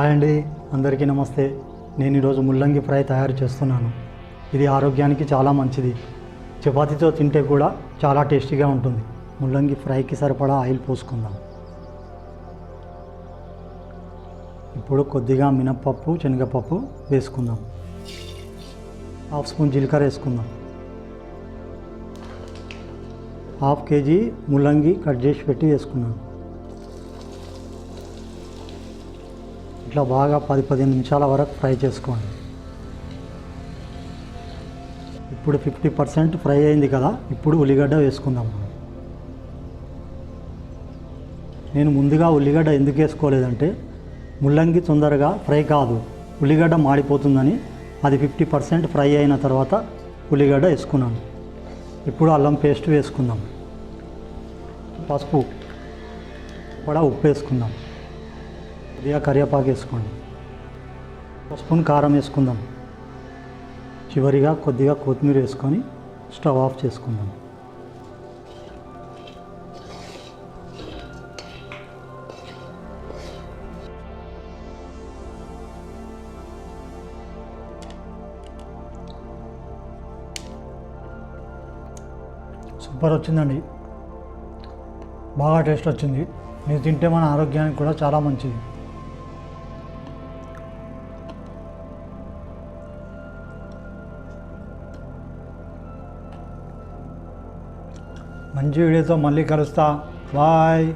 Hi అండి, అందరికీ నమస్తే. నేను ఈరోజు ముల్లంగి ఫ్రై తయారు చేస్తున్నాను. ఇది ఆరోగ్యానికి చాలా మంచిది. చపాతీతో తింటే కూడా చాలా టేస్టీగా ఉంటుంది. ముల్లంగి ఫ్రైకి సరిపడా ఆయిల్ పోసుకుందాం. ఇప్పుడు కొద్దిగా మినప్పప్పు, శనగపప్పు వేసుకుందాం. హాఫ్ స్పూన్ జీలకర్ర వేసుకుందాం. హాఫ్ కేజీ ముల్లంగి కట్ చేసి పెట్టి వేసుకున్నాను. ఇట్లా బాగా 10-15 నిమిషాల వరకు ఫ్రై చేసుకోండి. ఇప్పుడు 50% ఫ్రై అయింది కదా, ఇప్పుడు ఉల్లిగడ్డ వేసుకుందాం. నేను ముందుగా ఉల్లిగడ్డ ఎందుకు వేసుకోలేదంటే ముల్లంగి తొందరగా ఫ్రై కాదు, ఉల్లిగడ్డ మాడిపోతుందని. అది 50% ఫ్రై అయిన తర్వాత ఉల్లిగడ్డ వేసుకున్నాను. ఇప్పుడు అల్లం పేస్ట్ వేసుకుందాం. పసుపు కూడా ఉప్పు వేసుకుందాం. కొద్దిగా కరివేపాకు వేసుకోండి. ఒక స్పూన్ కారం వేసుకుందాం. చివరిగా కొద్దిగా కొత్తిమీర వేసుకొని స్టవ్ ఆఫ్ చేసుకుందాం. సూపర్ వచ్చిందండి, బాగా టేస్ట్ వచ్చింది. మీరు తింటే మన ఆరోగ్యానికి కూడా చాలా మంచిది. మంచి వీడియోతో మళ్ళీ కలుస్తా. బాయ్.